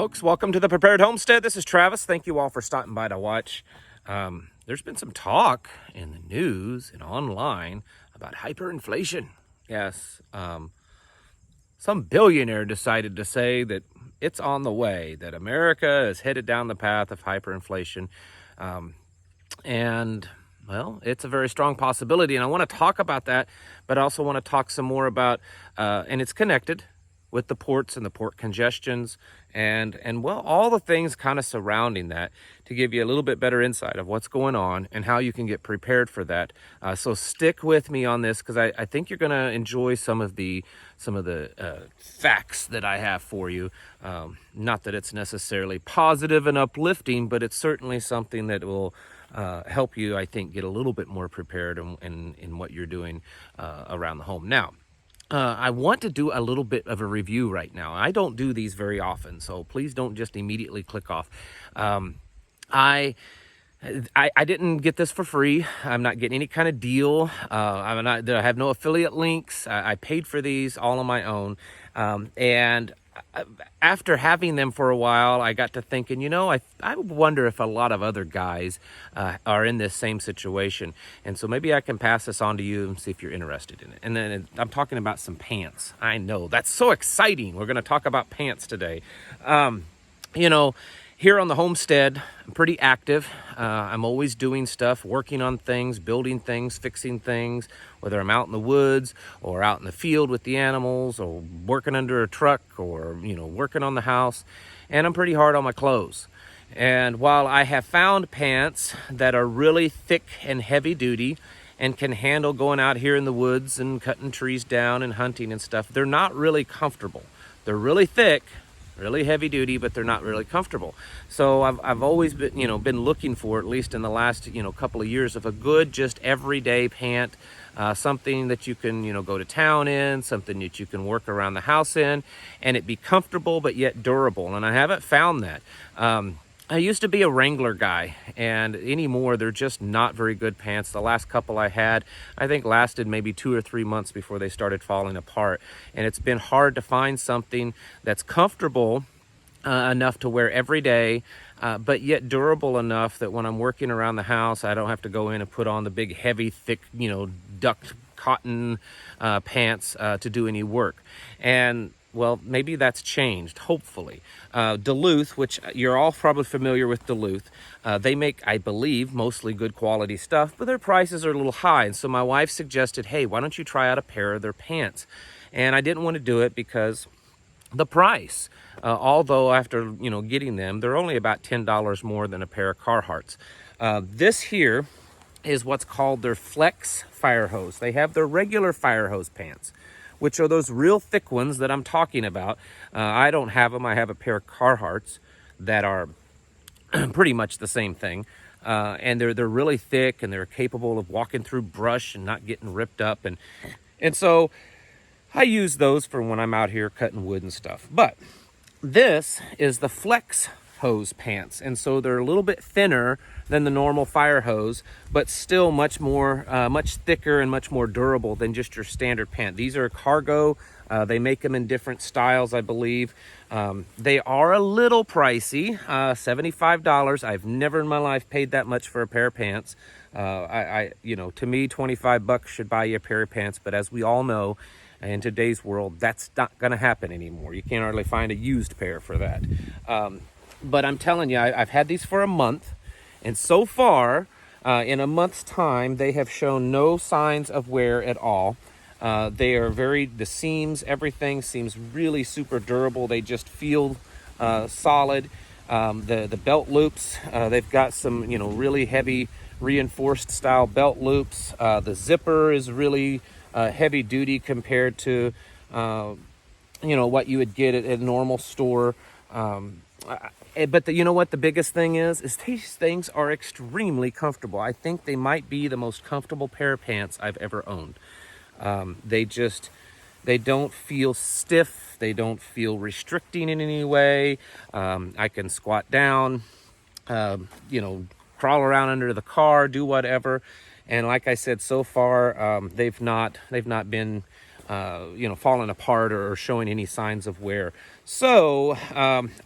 folks. Welcome to the Prepared Homestead. This is Travis. Thank you all for stopping by to watch. There's been some talk in the news and online about hyperinflation. Yes, some billionaire decided to say that it's on the way, that America is headed down the path of hyperinflation. And well, it's a very strong possibility, and I want to talk about that, but I also want to talk some more about, and it's connected with the ports and the port congestions and well, all the things kind of surrounding that, to give you a little bit better insight of what's going on and how you can get prepared for that. So stick with me on this, because I think you're going to enjoy some of the facts that I have for you. Not that it's necessarily positive and uplifting, but it's certainly something that will help you, I think, get a little bit more prepared in what you're doing around the home. Now, I want to do a little bit of a review right now. I don't do these very often, so please don't just immediately click off. I didn't get this for free. I'm not getting any kind of deal. I have no affiliate links. I paid for these all on my own. And after having them for a while, I got to thinking, I wonder if a lot of other guys are in this same situation. And so maybe I can pass this on to you and see if you're interested in it. And then I'm talking about some pants. I know, that's so exciting. We're going to talk about pants today. Here on the homestead, I'm pretty active. I'm always doing stuff, working on things, building things, fixing things, whether I'm out in the woods or out in the field with the animals or working under a truck or, working on the house. And I'm pretty hard on my clothes. And while I have found pants that are really thick and heavy duty and can handle going out here in the woods and cutting trees down and hunting and stuff, they're not really comfortable. They're really thick, really heavy duty, but they're not really comfortable. So I've always been looking for, at least in the last couple of years, of a good, just everyday pant, something that you can go to town in, something that you can work around the house in, and it be comfortable but yet durable. And I haven't found that. I used to be a Wrangler guy, and anymore they're just not very good pants. The last couple I had, I think, lasted maybe 2 or 3 months before they started falling apart. And it's been hard to find something that's comfortable enough to wear every day, but yet durable enough that when I'm working around the house, I don't have to go in and put on the big, heavy, thick, duck cotton pants to do any work. And well, maybe that's changed, hopefully. Duluth, which you're all probably familiar with Duluth, they make, I believe, mostly good quality stuff, but their prices are a little high. And so my wife suggested, hey, why don't you try out a pair of their pants? And I didn't want to do it because the price, although after, getting them, they're only about $10 more than a pair of Carhartts. This here is what's called their Flex Fire Hose. They have their regular fire hose pants, which are those real thick ones that I'm talking about. I don't have them. I have a pair of Carhartts that are pretty much the same thing. And they're really thick, and they're capable of walking through brush and not getting ripped up. And so I use those for when I'm out here cutting wood and stuff. But this is the Flex Hose pants, and so they're a little bit thinner than the normal fire hose, but still much thicker and much more durable than just your standard pant. These are cargo. They make them in different styles, I believe. They are a little pricey, $75. I've never in my life paid that much for a pair of pants. To me, $25 should buy you a pair of pants, but as we all know, in today's world, that's not going to happen anymore. You can't hardly find a used pair for that. But I'm telling you, I've had these for a month, and so far, in a month's time, they have shown no signs of wear at all. They are the seams, everything seems really super durable. They just feel solid. The belt loops, they've got some, really heavy reinforced style belt loops. The zipper is really heavy duty compared to, what you would get at a normal store. But you know what the biggest thing is these things are extremely comfortable. I think they might be the most comfortable pair of pants I've ever owned. They don't feel stiff. They don't feel restricting in any way. I can squat down, crawl around under the car, do whatever. And like I said, so far, they've not been falling apart or showing any signs of wear. So,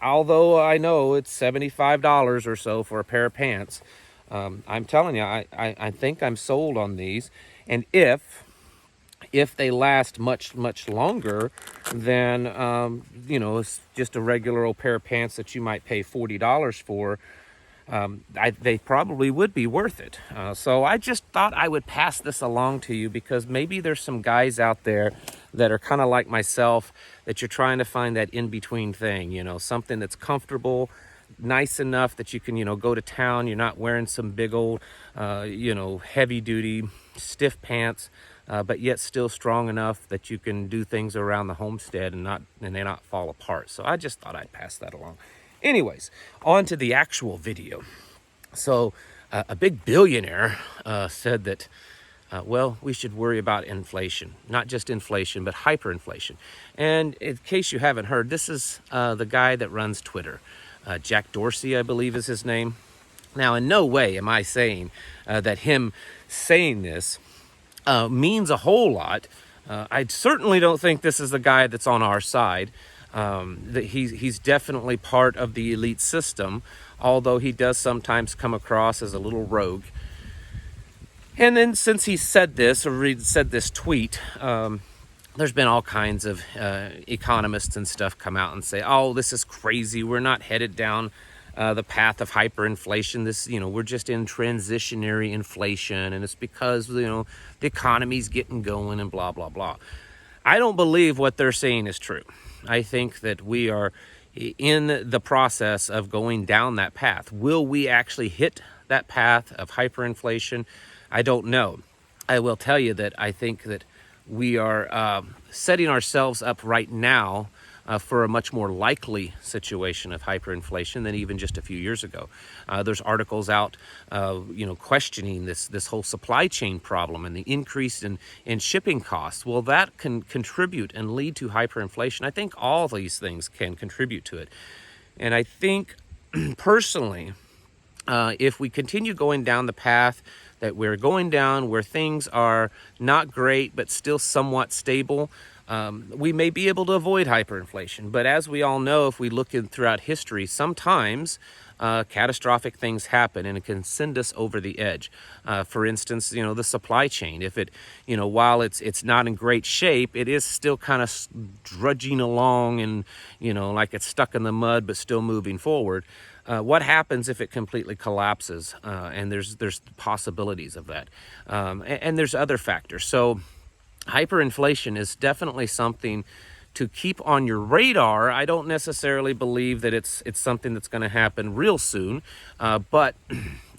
although I know it's $75 or so for a pair of pants, I'm telling you, I think I'm sold on these. And if they last much longer than it's just a regular old pair of pants that you might pay $40 for, they probably would be worth it. So I just thought I would pass this along to you, because maybe there's some guys out there that are kind of like myself, that you're trying to find that in-between thing, something that's comfortable, nice enough that you can, go to town. You're not wearing some big old, heavy duty, stiff pants, but yet still strong enough that you can do things around the homestead and they not fall apart. So I just thought I'd pass that along. Anyways, on to the actual video. So a big billionaire said that, we should worry about inflation. Not just inflation, but hyperinflation. And in case you haven't heard, this is the guy that runs Twitter. Jack Dorsey, I believe is his name. Now, in no way am I saying that him saying this means a whole lot. I certainly don't think this is the guy that's on our side. That he's definitely part of the elite system, although he does sometimes come across as a little rogue. And then since he said this, or said this tweet, there's been all kinds of economists and stuff come out and say, oh, this is crazy. We're not headed down the path of hyperinflation. This, we're just in transitionary inflation, and it's because, the economy's getting going and blah, blah, blah. I don't believe what they're saying is true. I think that we are in the process of going down that path. Will we actually hit that path of hyperinflation? I don't know. I will tell you that I think that we are setting ourselves up right now for a much more likely situation of hyperinflation than even just a few years ago. There's articles out, questioning this whole supply chain problem and the increase in shipping costs. Well, that can contribute and lead to hyperinflation. I think all these things can contribute to it. And I think, personally, if we continue going down the path that we're going down, where things are not great but still somewhat stable, we may be able to avoid hyperinflation. But as we all know, if we look throughout history, sometimes catastrophic things happen, and it can send us over the edge. For instance, the supply chain. If it, while it's not in great shape, it is still kind of drudging along, and like it's stuck in the mud but still moving forward. What happens if it completely collapses? And there's possibilities of that, and there's other factors. So hyperinflation is definitely something to keep on your radar. I don't necessarily believe that it's something that's going to happen real soon, but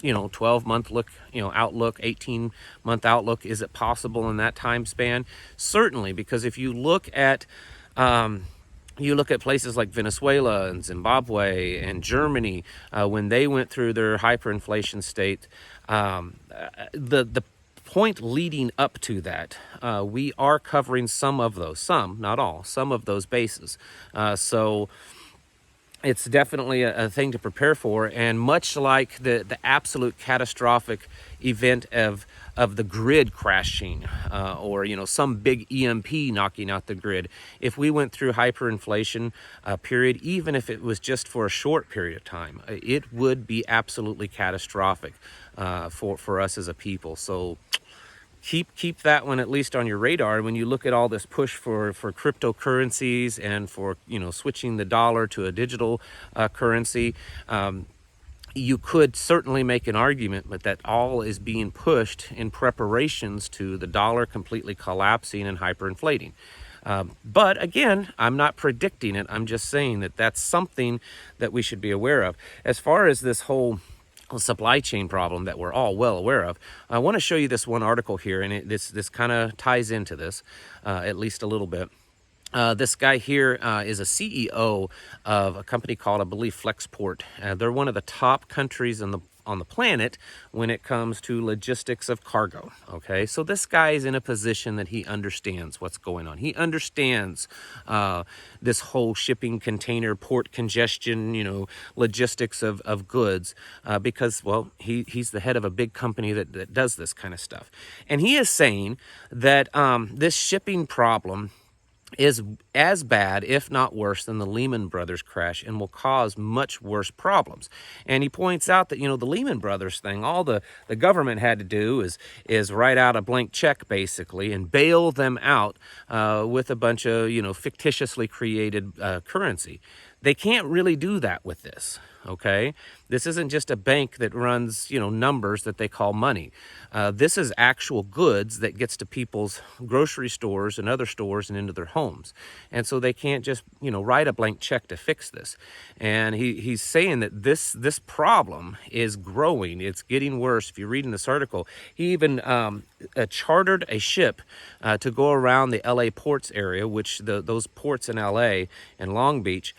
12-month outlook, 18-month outlook. Is it possible in that time span? Certainly, because if you look at places like Venezuela and Zimbabwe and Germany, when they went through their hyperinflation state, the point leading up to that, we are covering some, not all, some of those bases. So it's definitely a thing to prepare for. And much like the absolute catastrophic event of the grid crashing, or some big EMP knocking out the grid, if we went through hyperinflation period, even if it was just for a short period of time, it would be absolutely catastrophic for us as a people. So keep that one at least on your radar. When you look at all this push for cryptocurrencies and for switching the dollar to a digital currency, you could certainly make an argument, but that all is being pushed in preparations to the dollar completely collapsing and hyperinflating. But again, I'm not predicting it. I'm just saying that that's something that we should be aware of. As far as this whole supply chain problem that we're all well aware of, I want to show you this one article here, and this kind of ties into this at least a little bit. This guy here is a CEO of a company called, I believe, Flexport. They're one of the top countries in on the planet when it comes to logistics of cargo. Okay, so this guy is in a position that he understands what's going on. He understands this whole shipping, container, port congestion, logistics of goods, because, well, he's the head of a big company that does this kind of stuff. And he is saying that this shipping problem is as bad, if not worse, than the Lehman Brothers crash and will cause much worse problems. And he points out that, the Lehman Brothers thing, all the government had to do is write out a blank check, basically, and bail them out with a bunch of, fictitiously created currency. They can't really do that with this, okay? This isn't just a bank that runs, numbers that they call money. This is actual goods that gets to people's grocery stores and other stores and into their homes. And so they can't just, write a blank check to fix this. And he's saying that this problem is growing. It's getting worse. If you read in this article, he even chartered a ship to go around the LA ports area, which those ports in LA and Long Beach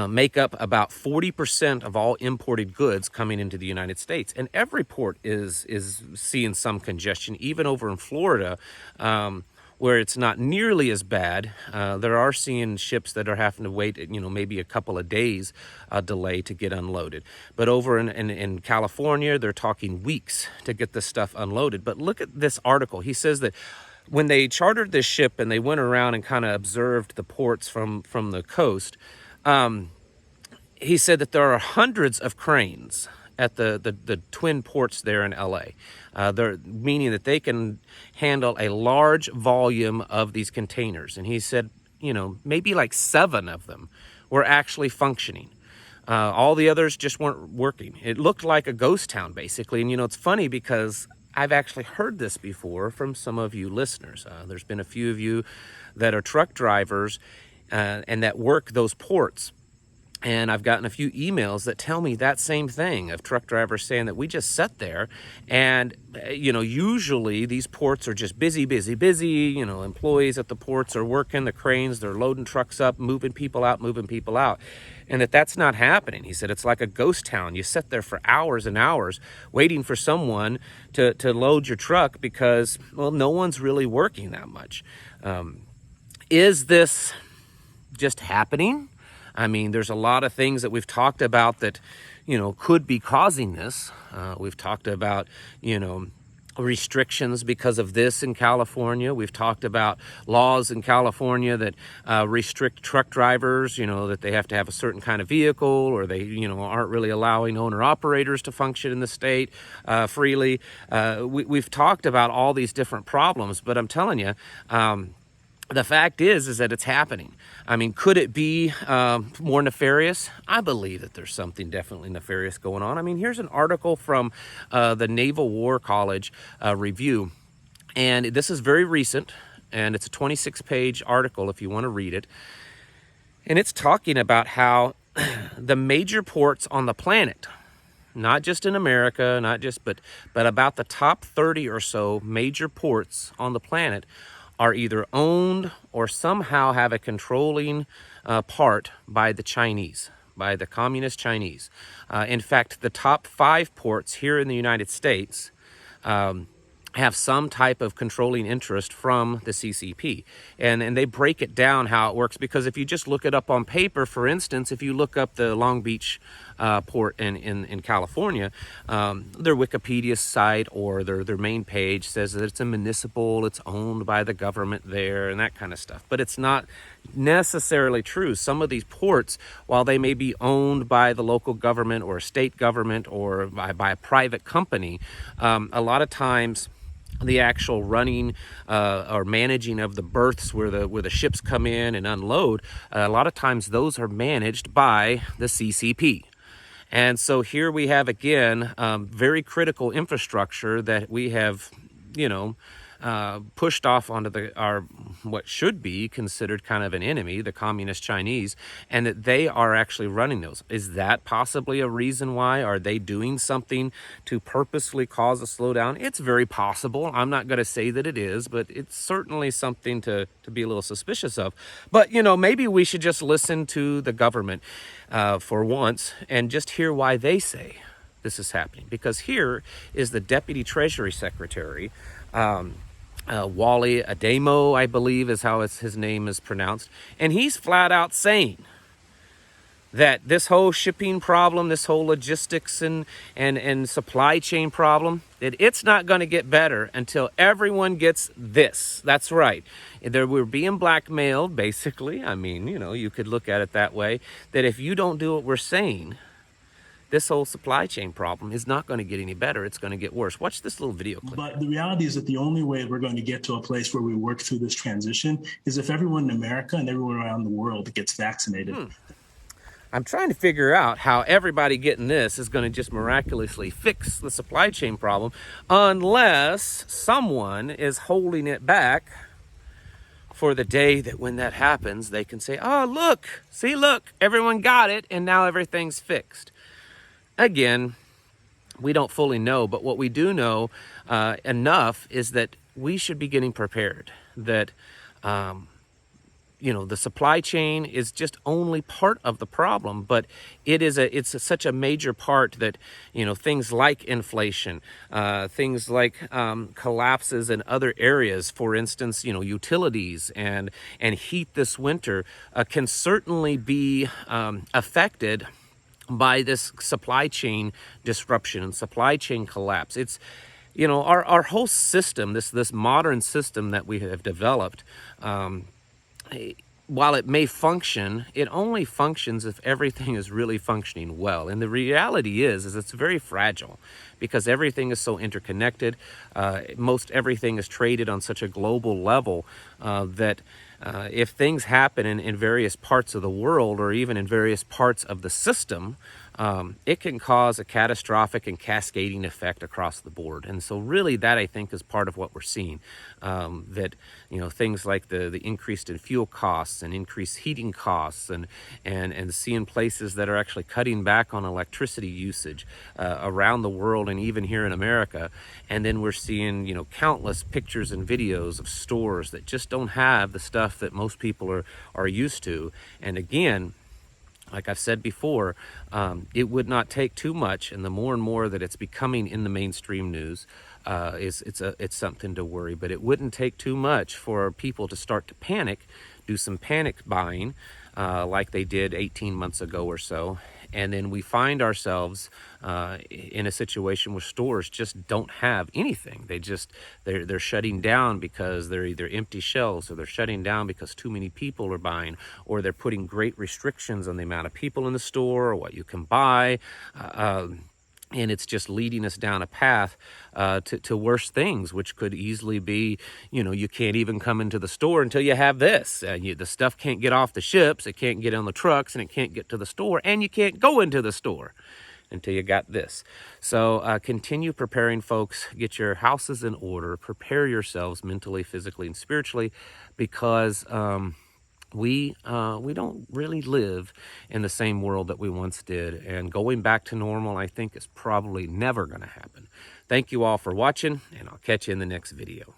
make up about 40% of all imported goods coming into the United States. And every port is seeing some congestion, even over in Florida, where it's not nearly as bad. There are seeing ships that are having to wait, maybe a couple of days delay to get unloaded. But over in California, they're talking weeks to get this stuff unloaded. But look at this article. He says that when they chartered this ship and they went around and kind of observed the ports from the coast, he said that there are hundreds of cranes at the twin ports there in LA, meaning that they can handle a large volume of these containers. And he said, maybe like 7 of them were actually functioning. All the others just weren't working. It looked like a ghost town, basically. And, it's funny because I've actually heard this before from some of you listeners. There's been a few of you that are truck drivers and that work those ports. And I've gotten a few emails that tell me that same thing, of truck drivers saying that we just sat there and, usually these ports are just busy. Employees at the ports are working, the cranes, they're loading trucks up, moving people out. And that's not happening. He said it's like a ghost town. You sit there for hours and hours waiting for someone to load your truck because, well, no one's really working that much. Is this just happening? I mean, there's a lot of things that we've talked about that, could be causing this. We've talked about, restrictions because of this in California. We've talked about laws in California that restrict truck drivers, that they have to have a certain kind of vehicle, or they, aren't really allowing owner-operators to function in the state freely. We've talked about all these different problems, but I'm telling you, the fact is that it's happening. I mean, could it be more nefarious? I believe that there's something definitely nefarious going on. I mean, here's an article from the Naval War College Review, and this is very recent, and it's a 26-page article if you want to read it. And it's talking about how the major ports on the planet, not just in America, but about the top 30 or so major ports on the planet are either owned or somehow have a controlling part by the Chinese, by the communist Chinese. In fact, the top 5 ports here in the United States have some type of controlling interest from the CCP. And they break it down how it works, because if you just look it up on paper, for instance, if you look up the Long Beach port in California, their Wikipedia site or their main page says that it's a municipal, it's owned by the government there, and that kind of stuff. But it's not necessarily true. Some of these ports, while they may be owned by the local government or a state government or by a private company, a lot of times the actual running or managing of the berths where the ships come in and unload, a lot of times those are managed by the CCP. And so here we have, again, very critical infrastructure that we have, pushed off onto our what should be considered kind of an enemy, the communist Chinese, and that they are actually running those. Is that possibly a reason why? Are they doing something to purposely cause a slowdown? It's very possible. I'm not going to say that it is, but it's certainly something to be a little suspicious of. But, maybe we should just listen to the government for once and just hear why they say this is happening. Because here is the Deputy Treasury Secretary, Wally Ademo, I believe is how his name is pronounced, and he's flat out saying that this whole shipping problem, this whole logistics and supply chain problem, that it's not going to get better until everyone gets this. That's right. We're being blackmailed, basically. I mean, you know, you could look at it that way, that if you don't do what we're saying, this whole supply chain problem is not going to get any better. It's going to get worse. Watch this little video clip. But the reality is that the only way we're going to get to a place where we work through this transition is if everyone in America and everyone around the world gets vaccinated. I'm trying to figure out how everybody getting this is going to just miraculously fix the supply chain problem, unless someone is holding it back for the day that when that happens, they can say, oh, look, see, look, everyone got it, and now everything's fixed. Again, we don't fully know, but what we do know enough is that we should be getting prepared, that you know, the supply chain is just only part of the problem, but it's such a major part that, you know, things like inflation, things like collapses in other areas, for instance, you know, utilities and heat this winter can certainly be affected by this supply chain disruption and supply chain collapse. It's, you know, our whole system, this modern system that we have developed, while it may function, it only functions if everything is really functioning well. And the reality is it's very fragile because everything is so interconnected. Most everything is traded on such a global level that if things happen in various parts of the world or even in various parts of the system, it can cause a catastrophic and cascading effect across the board. And so really that, I think, is part of what we're seeing, that, you know, things like the increased in fuel costs and increased heating costs and seeing places that are actually cutting back on electricity usage around the world and even here in America. And then we're seeing, you know, countless pictures and videos of stores that just don't have the stuff that most people are used to. And again, like I've said before, it would not take too much, and the more and more that it's becoming in the mainstream news, it's something to worry. But it wouldn't take too much for people to start to panic, do some panic buying, like they did 18 months ago or so, and then we find ourselves in a situation where stores just don't have anything. They're shutting down because they're either empty shelves, or they're shutting down because too many people are buying, or they're putting great restrictions on the amount of people in the store or what you can buy. And it's just leading us down a path to worse things, which could easily be, you know, you can't even come into the store until you have this. The stuff can't get off the ships, it can't get on the trucks, and it can't get to the store, and you can't go into the store until you got this. So continue preparing, folks. Get your houses in order. Prepare yourselves mentally, physically, and spiritually, because we don't really live in the same world that we once did, and going back to normal, I think, is probably never going to happen. Thank you all for watching, and I'll catch you in the next video.